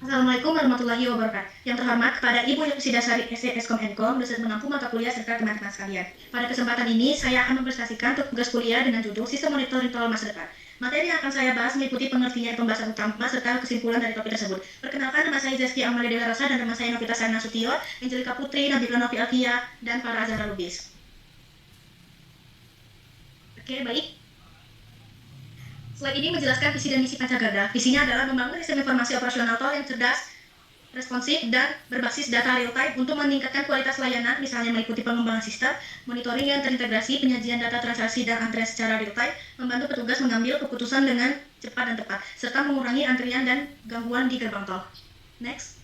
Assalamualaikum warahmatullahi wabarakatuh. Yang terhormat kepada Ibu Sidasari SESkom Enkom, dosen pengampu mata kuliah serta teman-teman sekalian. Pada kesempatan ini, saya akan mempresentasikan tugas kuliah dengan judul Sistem Monitoring Tol Masa Depan. Materi yang akan saya bahas mengikuti pengertian pembahasan utama serta kesimpulan dari topik tersebut. Perkenalkan, nama saya Zaski Amalia Dewi Rasa dan nama saya Novita Sayang Nasution, Angelika Putri, Nabila Novi Alkia, dan para Azhara Lubis. Oke, baik. Slide ini menjelaskan visi dan misi Pancagarda. Visinya adalah membangun sistem informasi operasional tol yang cerdas, responsif, dan berbasis data real-time untuk meningkatkan kualitas layanan, misalnya meliputi pengembangan sistem, monitoring yang terintegrasi, penyajian data transaksi dan antrian secara real-time, membantu petugas mengambil keputusan dengan cepat dan tepat, serta mengurangi antrian dan gangguan di gerbang tol. Next.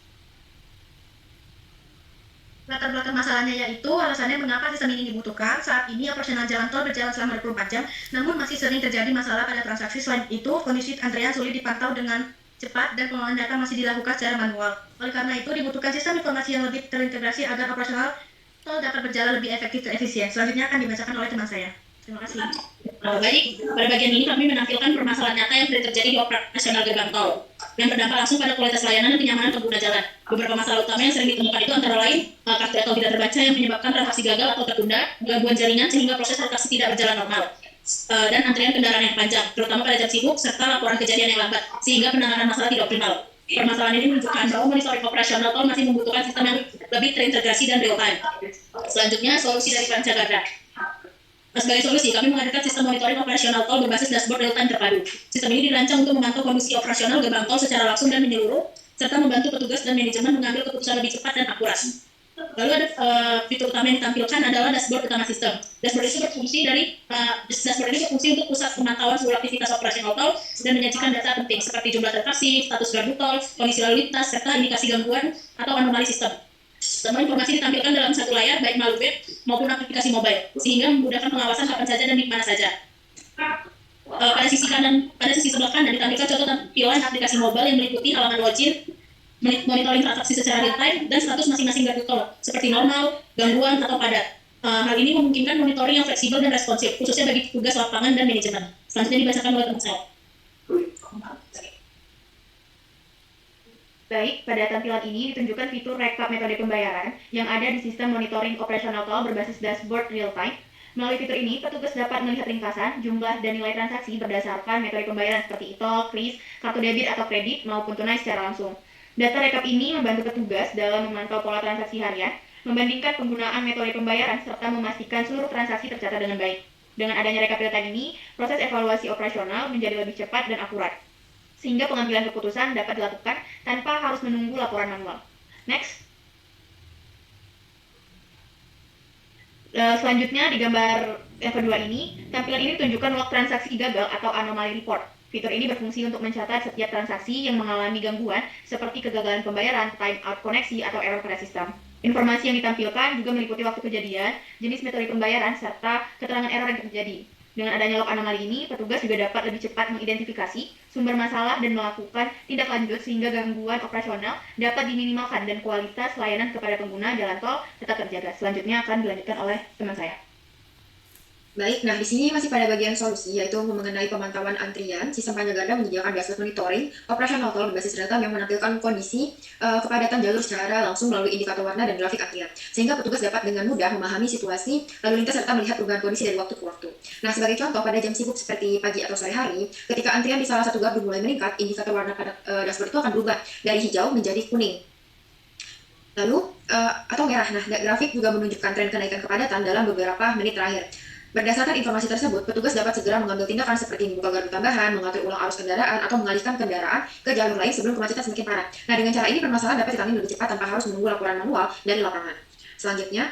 Latar belakang masalahnya yaitu alasannya mengapa sistem ini dibutuhkan. Saat ini operasional jalan tol berjalan selama 24 jam, namun masih sering terjadi masalah pada transaksi. Selain itu, kondisi antrian sulit dipantau dengan cepat dan pengelolaan data masih dilakukan secara manual. Oleh karena itu, dibutuhkan sistem informasi yang lebih terintegrasi agar operasional tol dapat berjalan lebih efektif dan efisien. Selanjutnya akan dibacakan oleh teman saya. Terima kasih. Baik, pada bagian ini kami menampilkan permasalahan nyata yang sering terjadi di operasional gerbang tol yang berdampak langsung pada kualitas layanan dan kenyamanan pengguna jalan. Beberapa masalah utama yang sering ditemukan itu antara lain kartu atau tidak terbaca yang menyebabkan transaksi gagal atau tertunda, gangguan jaringan sehingga proses transaksi tidak berjalan normal, dan antrian kendaraan yang panjang, terutama pada jam sibuk, serta laporan kejadian yang lambat, sehingga penanganan masalah tidak optimal. Permasalahan ini menunjukkan bahwa monitoring operasional tol masih membutuhkan sistem yang lebih terintegrasi dan real time. Selanjutnya, solusi dari Pancagarda. Sebagai solusi, kami menghadirkan sistem monitoring operasional tol berbasis dashboard real-time terpadu. Sistem ini dirancang untuk memantau kondisi operasional gerbang tol secara langsung dan menyeluruh, serta membantu petugas dan manajemen mengambil keputusan lebih cepat dan akurat. Lalu ada fitur utama yang ditampilkan adalah dashboard utama sistem. Dashboard ini berfungsi untuk pusat pemantauan seluruh aktivitas operasional tol dan menyajikan data penting seperti jumlah transaksi, status gardu tol, kondisi lalu lintas, serta indikasi gangguan atau anomali sistem. Semua informasi ditampilkan dalam satu layar, baik melalui web maupun aplikasi mobile, sehingga memudahkan pengawasan kapan saja dan di mana saja. Pada sisi sebelah kanan ditampilkan contoh tampilan aplikasi mobile yang meliputi halaman login, monitoring transaksi secara real time, dan status masing-masing gardu tol, seperti normal, gangguan, atau padat. Hal ini memungkinkan monitoring yang fleksibel dan responsif, khususnya bagi tugas lapangan dan manajemen. Selanjutnya dibacakan oleh teman saya. Baik, pada tampilan ini ditunjukkan fitur rekap metode pembayaran yang ada di sistem monitoring operasional tol berbasis dashboard real-time. Melalui fitur ini, petugas dapat melihat ringkasan, jumlah, dan nilai transaksi berdasarkan metode pembayaran seperti e-tol, kris, kartu debit atau kredit, maupun tunai secara langsung. Data rekap ini membantu petugas dalam memantau pola transaksi harian, membandingkan penggunaan metode pembayaran, serta memastikan seluruh transaksi tercatat dengan baik. Dengan adanya rekap real-time ini, proses evaluasi operasional menjadi lebih cepat dan akurat, sehingga pengambilan keputusan dapat dilakukan tanpa harus menunggu laporan manual. Next. Selanjutnya di gambar yang kedua ini, tampilan ini tunjukkan log transaksi gagal atau anomaly report. Fitur ini berfungsi untuk mencatat setiap transaksi yang mengalami gangguan seperti kegagalan pembayaran, time out koneksi, atau error pada sistem. Informasi yang ditampilkan juga meliputi waktu kejadian, jenis metode pembayaran, serta keterangan error yang terjadi. Dengan adanya log anomali ini, petugas juga dapat lebih cepat mengidentifikasi sumber masalah dan melakukan tindak lanjut sehingga gangguan operasional dapat diminimalkan dan kualitas layanan kepada pengguna jalan tol tetap terjaga. Selanjutnya akan dilanjutkan oleh teman saya. Baik, nah di sini masih pada bagian solusi, yaitu mengenai pemantauan antrian. Sistem Pancagarda menyediakan dashboard monitoring operasional tol berbasis real-time yang menampilkan kondisi kepadatan jalur secara langsung melalui indikator warna dan grafik antrian, sehingga petugas dapat dengan mudah memahami situasi lalu lintas serta melihat perubahan kondisi dari waktu ke waktu. Nah, sebagai contoh, pada jam sibuk seperti pagi atau sore hari, ketika antrian di salah satu gardu mulai meningkat, indikator warna pada dashboard itu akan berubah dari hijau menjadi kuning. Lalu, atau merah. Nah, grafik juga menunjukkan tren kenaikan kepadatan dalam beberapa menit terakhir. Berdasarkan informasi tersebut, petugas dapat segera mengambil tindakan seperti membuka gardu tambahan, mengatur ulang arus kendaraan, atau mengalihkan kendaraan ke jalur lain sebelum kemacetan semakin parah. Nah, dengan cara ini permasalahan dapat ditangani lebih cepat tanpa harus menunggu laporan manual dari lapangan. Selanjutnya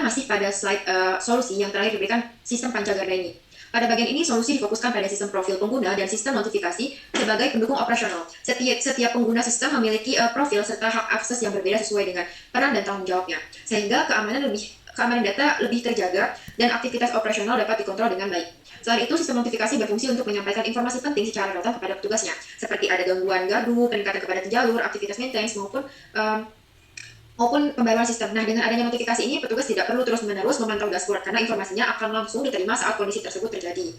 masih pada slide solusi yang terakhir diberikan sistem Pancagarda ini. Pada bagian ini, solusi difokuskan pada sistem profil pengguna dan sistem notifikasi sebagai pendukung operasional. Setiap pengguna sistem memiliki profil serta hak akses yang berbeda sesuai dengan peran dan tanggung jawabnya, sehingga keamanan data lebih terjaga dan aktivitas operasional dapat dikontrol dengan baik. Selain itu, sistem notifikasi berfungsi untuk menyampaikan informasi penting secara real-time kepada petugasnya, seperti ada gangguan gardu, peningkatan kepadatan jalur, aktivitas maintenance, maupun pembaruan sistem. Nah, dengan adanya notifikasi ini, petugas tidak perlu terus-menerus memantau dashboard karena informasinya akan langsung diterima saat kondisi tersebut terjadi.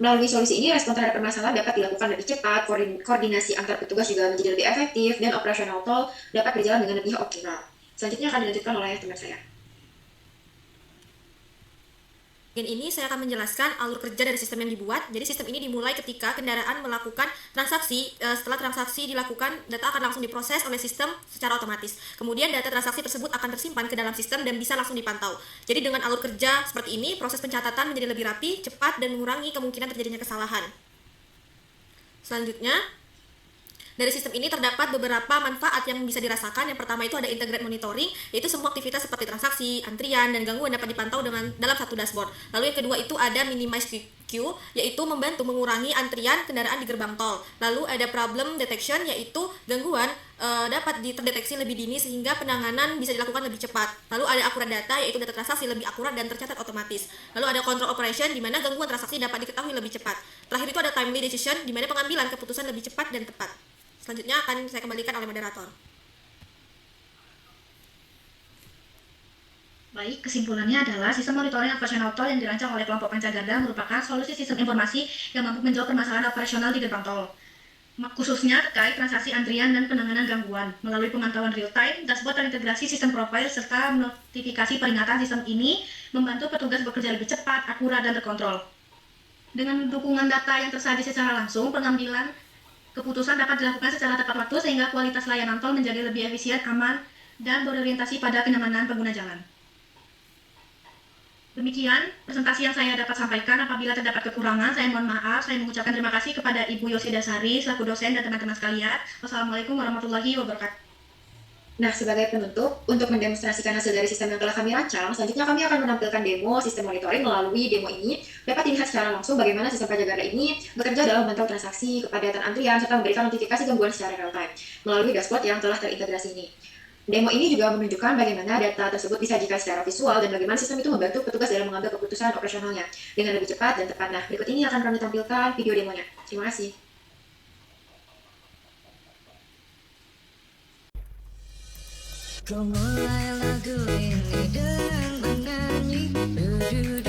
Melalui solusi ini, respon terhadap permasalahan dapat dilakukan lebih cepat, koordinasi antar petugas juga menjadi lebih efektif, dan operasional tol dapat berjalan dengan lebih optimal. Selanjutnya akan dilanjutkan oleh teman saya. Bagian ini saya akan menjelaskan alur kerja dari sistem yang dibuat. Jadi sistem ini dimulai ketika kendaraan melakukan transaksi. Setelah transaksi dilakukan, data akan langsung diproses oleh sistem secara otomatis. Kemudian data transaksi tersebut akan tersimpan ke dalam sistem dan bisa langsung dipantau. Jadi dengan alur kerja seperti ini, proses pencatatan menjadi lebih rapi, cepat, dan mengurangi kemungkinan terjadinya kesalahan. Selanjutnya, dari sistem ini terdapat beberapa manfaat yang bisa dirasakan. Yang pertama itu ada integrated monitoring, yaitu semua aktivitas seperti transaksi, antrian, dan gangguan dapat dipantau dalam satu dashboard. Lalu yang kedua itu ada minimize queue, yaitu membantu mengurangi antrian kendaraan di gerbang tol. Lalu ada problem detection, yaitu gangguan dapat terdeteksi lebih dini sehingga penanganan bisa dilakukan lebih cepat. Lalu ada akurat data, yaitu data transaksi lebih akurat dan tercatat otomatis. Lalu ada control operation, di mana gangguan transaksi dapat diketahui lebih cepat. Terakhir itu ada timely decision, di mana pengambilan keputusan lebih cepat dan tepat. Selanjutnya akan saya kembalikan oleh moderator. Baik, kesimpulannya adalah sistem monitoring operasional tol yang dirancang oleh kelompok Pancagarda merupakan solusi sistem informasi yang mampu menjawab permasalahan operasional di gerbang tol, khususnya terkait transaksi antrian dan penanganan gangguan. Melalui pemantauan real-time, dashboard terintegrasi sistem profil serta notifikasi peringatan, sistem ini membantu petugas bekerja lebih cepat, akurat, dan terkontrol. Dengan dukungan data yang tersaji secara langsung, pengambilan keputusan dapat dilakukan secara tepat waktu sehingga kualitas layanan tol menjadi lebih efisien, aman, dan berorientasi pada kenyamanan pengguna jalan. Demikian presentasi yang saya dapat sampaikan. Apabila terdapat kekurangan, saya mohon maaf. Saya mengucapkan terima kasih kepada Ibu Yosida Sari selaku dosen dan teman-teman sekalian. Wassalamualaikum warahmatullahi wabarakatuh. Nah, sebagai penutup, untuk mendemonstrasikan hasil dari sistem yang telah kami rancang, selanjutnya kami akan menampilkan demo sistem monitoring. Melalui demo ini, dapat dilihat secara langsung bagaimana sistem Pancagarda ini bekerja dalam memantau transaksi, kepadatan antrian, serta memberikan notifikasi gangguan secara real-time melalui dashboard yang telah terintegrasi ini. Demo ini juga menunjukkan bagaimana data tersebut disajikan secara visual dan bagaimana sistem itu membantu petugas dalam mengambil keputusan operasionalnya dengan lebih cepat dan tepat. Nah, berikut ini akan kami tampilkan video demonya. Terima kasih. Kau mulai lagu ini dengan menyanyi.